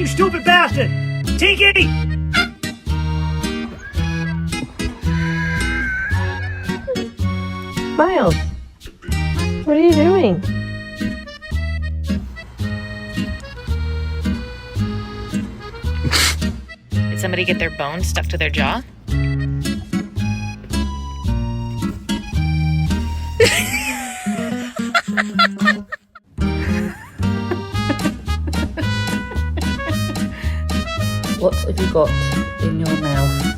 you stupid bastard! Tinky! Miles, what are you doing? Did somebody get their bone stuck to their jaw? What have you got in your mouth?